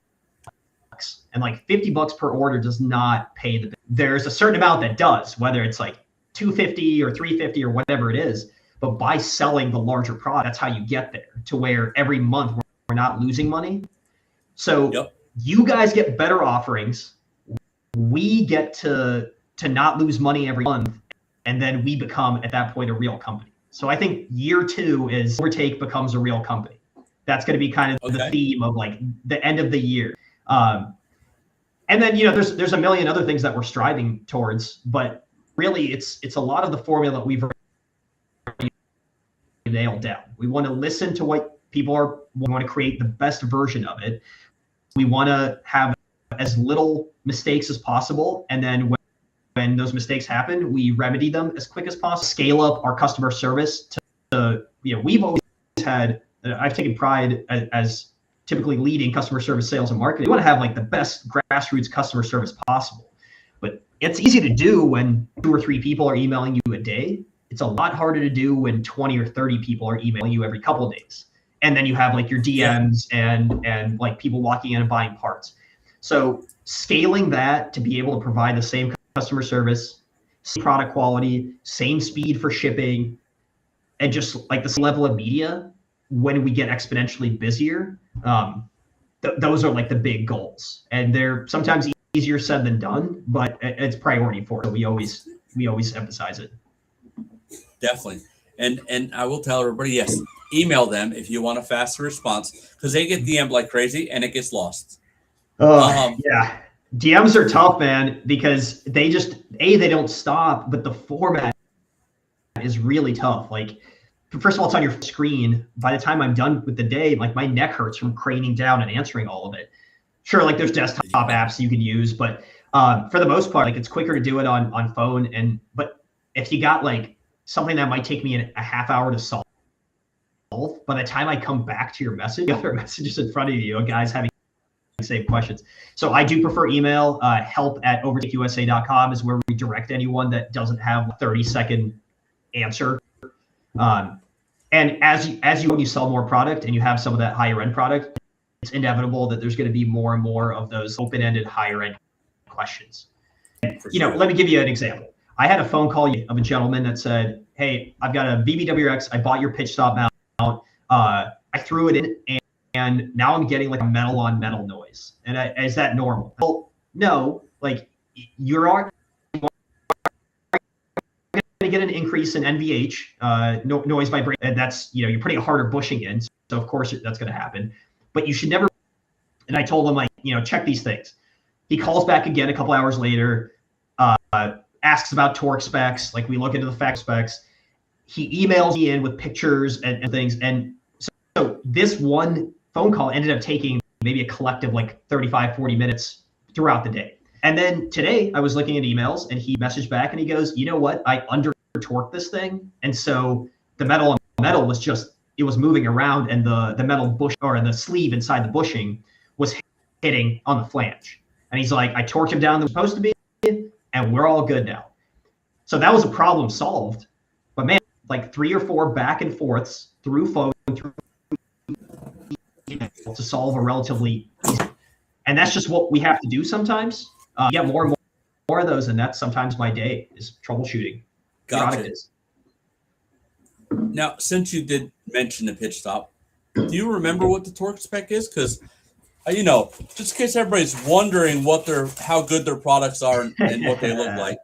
S5: And like $50 per order does not pay the bill. There's a certain amount that does, whether it's like $250 or $350 or whatever it is. But by selling the larger product, that's how you get there to where every month we're not losing money. So you guys get better offerings. We get to not lose money every month. And then we become at that point a real company. So I think year 2 is Overtake becomes a real company. That's going to be kind of the theme of like the end of the year. And then, there's a million other things that we're striving towards, but really it's a lot of the formula that we've nailed down. We want to listen to what people are. We want to create the best version of it. We want to have as little mistakes as possible. And then when those mistakes happen, we remedy them as quick as possible. Scale up our customer service to we've always had, I've taken pride as typically leading customer service, sales, and marketing. We want to have like the best grassroots customer service possible. But it's easy to do when 2 or 3 people are emailing you a day. It's a lot harder to do when 20 or 30 people are emailing you every couple of days. And then you have like your DMs and like people walking in and buying parts. So scaling that to be able to provide the same customer service, same product quality, same speed for shipping, and just like the level of media when we get exponentially busier, those are like the big goals. And they're sometimes easier said than done, but it's priority for us. So we always emphasize it.
S4: Definitely. And I will tell everybody, yes, email them if you want a faster response because they get DM'd like crazy and it gets lost.
S5: Yeah. DMs are tough, man, because they don't stop, but the format is really tough. Like, first of all, it's on your screen. By the time I'm done with the day, like my neck hurts from craning down and answering all of it. Sure, like there's desktop apps you can use, but for the most part, like it's quicker to do it on phone. But if you got like something that might take me a half hour to solve, by the time I come back to your message, other messages in front of you, a guy's having same questions. So I do prefer email. help@overtakeusa.com is where we direct anyone that doesn't have a 30-second answer. And as you sell more product and you have some of that higher end product, it's inevitable that there's going to be more and more of those open-ended higher end questions. Let me give you an example. I had a phone call of a gentleman that said, "Hey, I've got a VBWX. I bought your pitch stop mount. I threw it in, and now I'm getting like a metal on metal noise. And is that normal?" Well, no. Like you're going to get an increase in NVH, noise vibration. And that's you're putting a harder bushing in, so of course that's going to happen. But you should never. And I told him like check these things. He calls back again a couple hours later. Asks about torque specs. Like we look into the fact specs. He emails me in with pictures and things. And so this one phone call ended up taking maybe a collective like 35, 40 minutes throughout the day. And then today I was looking at emails and he messaged back and he goes, "You know what? I under torqued this thing. And so the metal on metal was it was moving around and the metal bush or the sleeve inside the bushing was hitting on the flange." And he's like, "I torqued him down the supposed to be, and we're all good now." So that was a problem solved. But man, like 3 or 4 back and forths through phone, through email to solve a relatively easy. And that's just what we have to do sometimes. Get more and more of those, and that's sometimes my day is troubleshooting.
S4: Gotcha. Now, since you did mention the pitch stop, do you remember what the torque spec is? Because just in case everybody's wondering how good their products are and what they look like,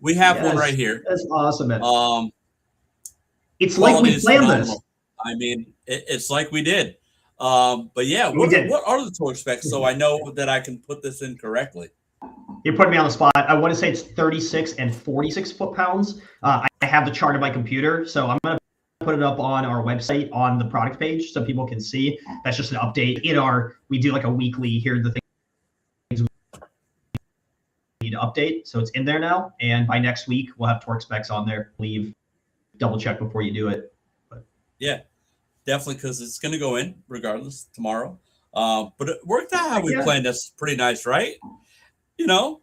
S4: we have one right here.
S5: That's awesome. It's like we planned this.
S4: I mean, it's like we did. But yeah, what are the torque specs so I know that I can put this in correctly?
S5: You're putting me on the spot. I want to say it's 36 and 46 foot-pounds. I have the chart on my computer, so I'm going to put it up on our website on the product page so people can see. That's just an update. We do like a weekly, here are the things we need to update. So it's in there now. And by next week, we'll have torque specs on there. Double check before you do it. But yeah,
S4: definitely, because it's going to go in regardless tomorrow. But it worked out how we planned. That's pretty nice, right?
S5: No,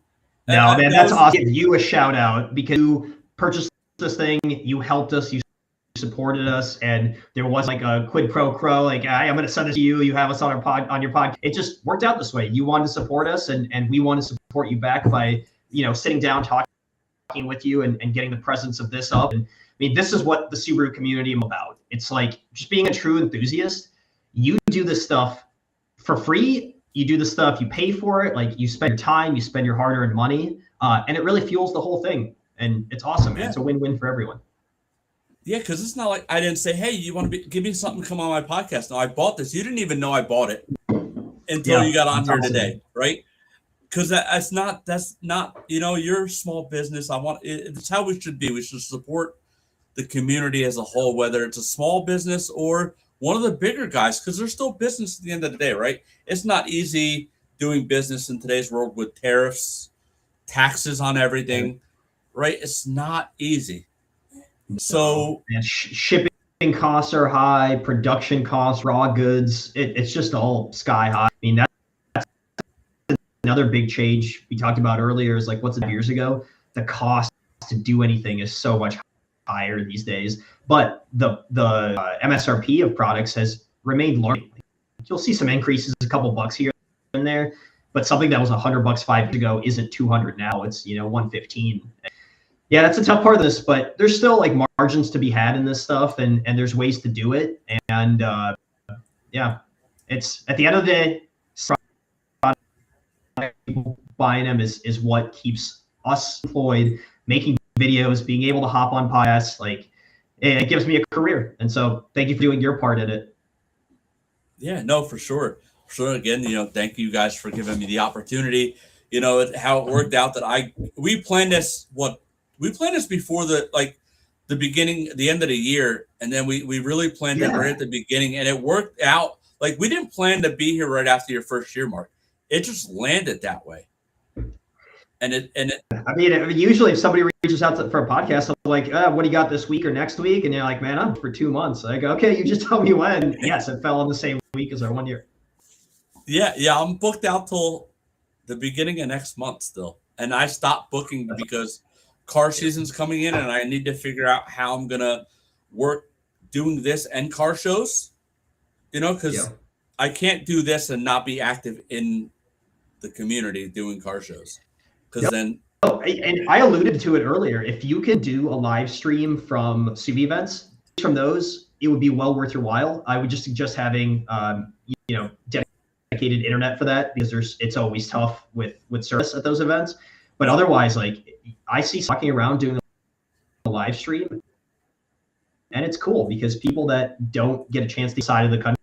S5: man, that's awesome. Give you a shout out because you purchased this thing, you helped us, you supported us, and there was like a quid pro quo, like I'm going to send this to you. You have us on your pod. It just worked out this way. You wanted to support us, and we want to support you back by sitting down, talking with you, and getting the presence of this up. And I mean, this is what the Subaru community is about. It's like just being a true enthusiast. You do this stuff for free. You do the stuff, you pay for it, like you spend your time, you spend your hard-earned money, and it really fuels the whole thing. And it's awesome, man. It's a win-win for everyone.
S4: Yeah, because it's not like I didn't say, "Hey, you want to give me something to come on my podcast?" No, I bought this. You didn't even know I bought it until you got on here today, right? Because that's not your small business. It's how we should be. We should support the community as a whole, whether it's a small business or one of the bigger guys, because there's still business at the end of the day, right? It's not easy doing business in today's world with tariffs, taxes on everything, right? It's not easy. So
S5: shipping costs are high, production costs, raw goods, it's just all sky high. I mean, that's another big change we talked about earlier is like, what's it years ago? The cost to do anything is so much higher these days, but the MSRP of products has remained low. You'll see some increases, a couple bucks here and there, but something that was $100 5 years ago isn't 200 now. It's 115. Yeah, that's a tough part of this, but there's still like margins to be had in this stuff, and there's ways to do it. And it's at the end of the day, people buying them is what keeps us employed, making videos, being able to hop on podcasts. Like it gives me a career, and so thank you for doing your part in it.
S4: Yeah, no, for sure. Again, thank you guys for giving me the opportunity. How it worked out that we planned this before the end of the year, and then we really planned it right at the beginning, and it worked out. Like we didn't plan to be here right after your first year, Mark. it just landed that way. And it
S5: I mean, usually if somebody reaches out for a podcast, I'm like, what do you got this week or next week? And you're like, man, I'm for 2 months. I go, okay, you just tell me when. Yes, it fell on the same week as our 1 year.
S4: Yeah, I'm booked out till the beginning of next month still. And I stopped booking because car season's coming in and I need to figure out how I'm going to work doing this and car shows, because I can't do this and not be active in the community doing car shows. Because then.
S5: Oh, and I alluded to it earlier. If you could do a live stream from Subi events, from those, it would be well worth your while. I would just suggest having, dedicated internet for that, because it's always tough with service at those events. But otherwise, like, I see walking around doing a live stream, and it's cool because people that don't get a chance to the side of the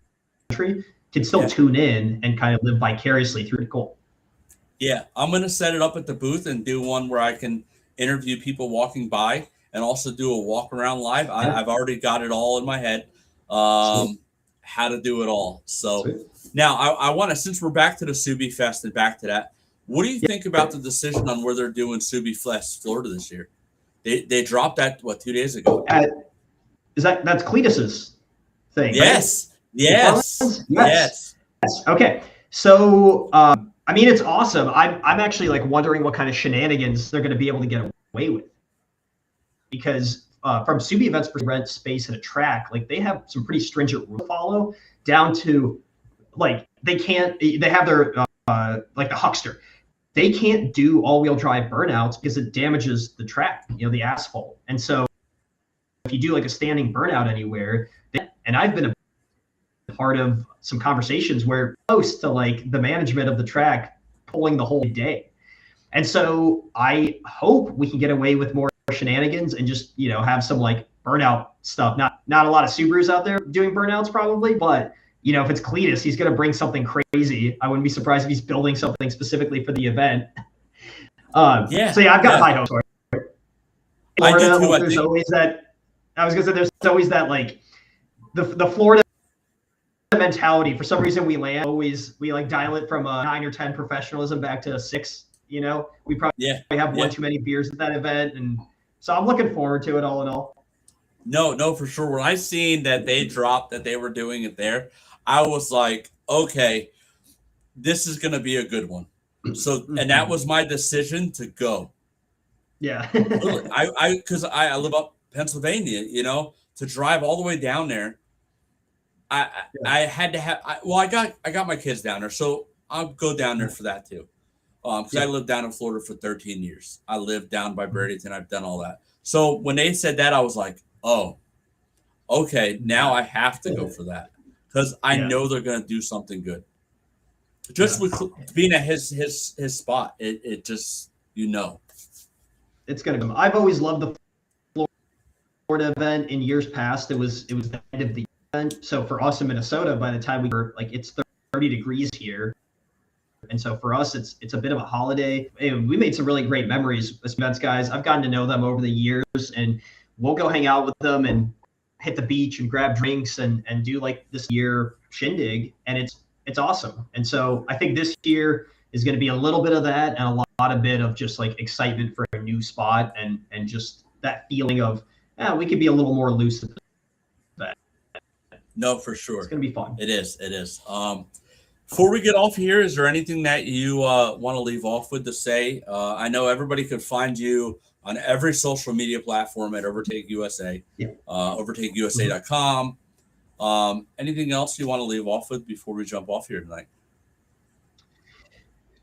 S5: country can still tune in and kind of live vicariously through it. Cool.
S4: Yeah, I'm going to set it up at the booth and do one where I can interview people walking by and also do a walk around live. I've already got it all in my head, how to do it all. So now I want to, since we're back to the Subi Fest and back to that, what do you think about the decision on where they're doing Subi Fest Florida this year? They dropped that, 2 days ago?
S5: That's Cletus's thing?
S4: Yes.
S5: Right? Yes. Okay. So, I mean, it's awesome. I'm actually like wondering what kind of shenanigans they're going to be able to get away with, because from Subi events for rent space at a track, like they have some pretty stringent rules to follow, down to like they have their like the Huckster. They can't do all-wheel drive burnouts because it damages the track, the asphalt. And so if you do like a standing burnout anywhere, and I've been a part of some conversations where close to like the management of the track pulling the whole day. And so I hope we can get away with more shenanigans and just, have some like burnout stuff. Not a lot of Subarus out there doing burnouts probably, but if it's Cletus, he's going to bring something crazy. I wouldn't be surprised if he's building something specifically for the event. So I've got high hopes for it. Florida, there's always that. I was going to say there's always that like the Florida mentality. For some reason, we like dial it from a 9 or 10 professionalism back to a 6. We probably have one too many beers at that event, and so I'm looking forward to it all in all. No, for sure. When I seen that they dropped that they were doing it there, I was like, okay, this is going to be a good one. So, and that was my decision to go. Yeah. Because I live up Pennsylvania, to drive all the way down there. I had to have, I got my kids down there, so I'll go down there for that too. Because I lived down in Florida for 13 years. I lived down by Bradenton. I've done all that. So when they said that, I was like, oh, okay, now I have to go for that. Because I know they're going to do something good. Just with being at his spot, it just, It's going to come. I've always loved the Florida event. In years past, it was the end of the event. So for us in Minnesota, by the time we were, like, it's 30 degrees here. And so for us, it's a bit of a holiday. And we made some really great memories with events, guys. I've gotten to know them over the years, and we'll go hang out with them and hit the beach and grab drinks and do like this year shindig. And it's awesome. And so I think this year is going to be a little bit of that and a lot of bit of just like excitement for a new spot and just that feeling of, we could be a little more loose than that. No, for sure. It's going to be fun. It is. Before we get off here, is there anything that you want to leave off with to say? I know everybody could find you on every social media platform at Overtake USA, overtakeusa.com. Anything else you want to leave off with before we jump off here tonight?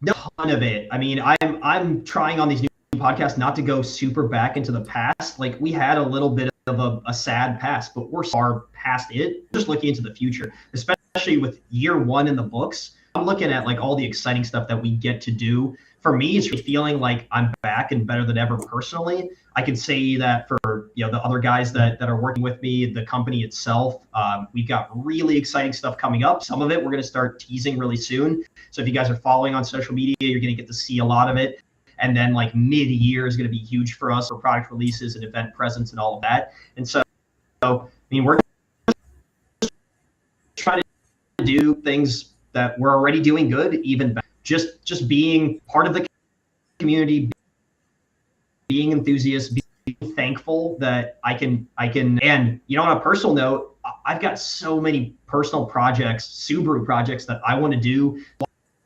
S5: No, ton of it. I mean, I'm trying on these new podcasts not to go super back into the past. Like, we had a little bit of a sad past, but we're far past it. Just looking into the future, especially with year one in the books. I'm looking at like all the exciting stuff that we get to do. For me, it's feeling like I'm back and better than ever personally. I can say that for the other guys that are working with me, the company itself, we've got really exciting stuff coming up. Some of it we're going to start teasing really soon. So if you guys are following on social media, you're going to get to see a lot of it. And then like mid-year is going to be huge for us for product releases and event presence and all of that. And so I mean, we're trying to do things that we're already doing good, even better. just being part of the community, being enthusiasts, being thankful that I can, and on a personal note, I've got so many personal projects, Subaru projects that I want to do,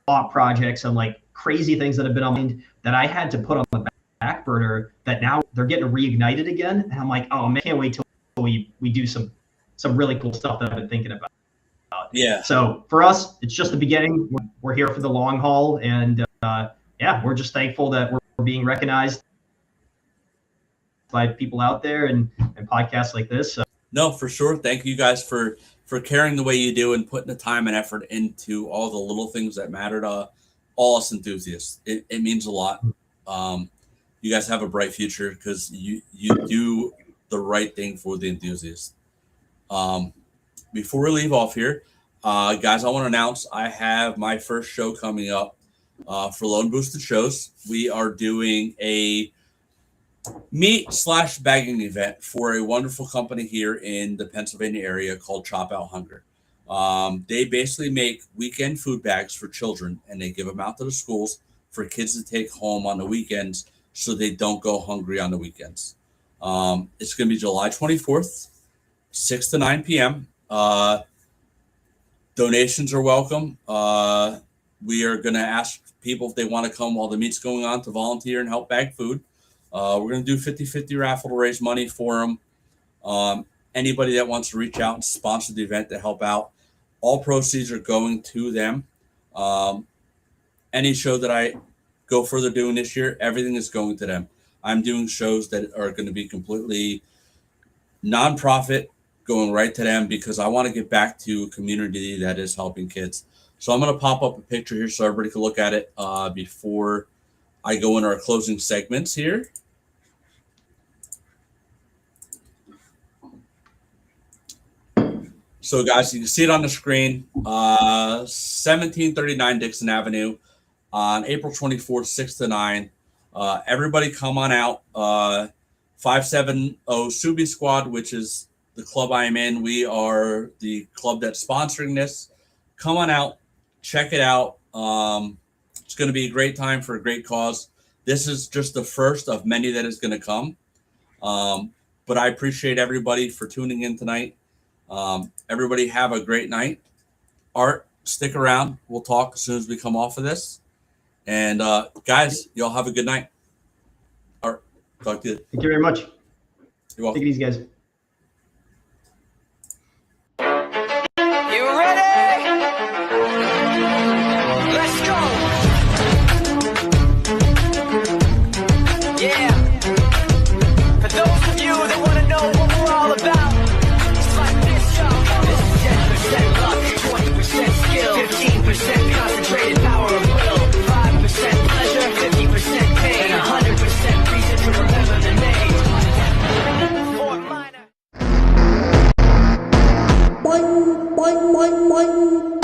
S5: law projects and like crazy things that have been on my mind that I had to put on the back burner that now they're getting reignited again. And I'm like, oh man, I can't wait till we do some really cool stuff that I've been thinking about.
S4: Yeah.
S5: So for us, it's just the beginning. We're here for the long haul, and we're just thankful that we're being recognized by people out there and podcasts like this. So.
S4: No, for sure. Thank you guys for caring the way you do and putting the time and effort into all the little things that matter to all us enthusiasts. It means a lot. You guys have a bright future because you do the right thing for the enthusiasts. Before we leave off here, guys, I want to announce I have my first show coming up for Low and Boosted Shows. We are doing a meat/bagging event for a wonderful company here in the Pennsylvania area called Chop Out Hunger. They basically make weekend food bags for children, and they give them out to the schools for kids to take home on the weekends so they don't go hungry on the weekends. It's going to be July 24th, 6 to 9 p.m. Donations are welcome. We are going to ask people if they want to come while the meet's going on to volunteer and help bag food. We're going to do 50-50 raffle to raise money for them. Anybody that wants to reach out and sponsor the event to help out, all proceeds are going to them. Any show that I go further doing this year, everything is going to them. I'm doing shows that are going to be completely nonprofit, going right to them because I want to get back to a community that is helping kids. So I'm going to pop up a picture here so everybody can look at it before I go into our closing segments here. So guys, you can see it on the screen, 1739 Dixon Avenue on April 24th, 6 to 9. Everybody come on out. 570 Subi Squad, which is the club I am in. We are the club that's sponsoring this. Come on out, check it out. It's going to be a great time for a great cause. This is just the first of many that is going to come. But I appreciate everybody for tuning in tonight. Everybody have a great night. Art, stick around. We'll talk as soon as we come off of this. And guys, y'all have a good night. Art, talk to you.
S5: Thank you very much.
S4: You're welcome.
S5: Take it easy, guys.
S2: You ready? Let's go. Yeah. For those of you that want to know what we're all about, it's like this, y'all. This is 10% luck, 20% skill, 15% concentrated power of will, 5% pleasure, 50% pain, and 100% reason to remember the name. Fort Minor.
S3: Boing, boing, boing, boing.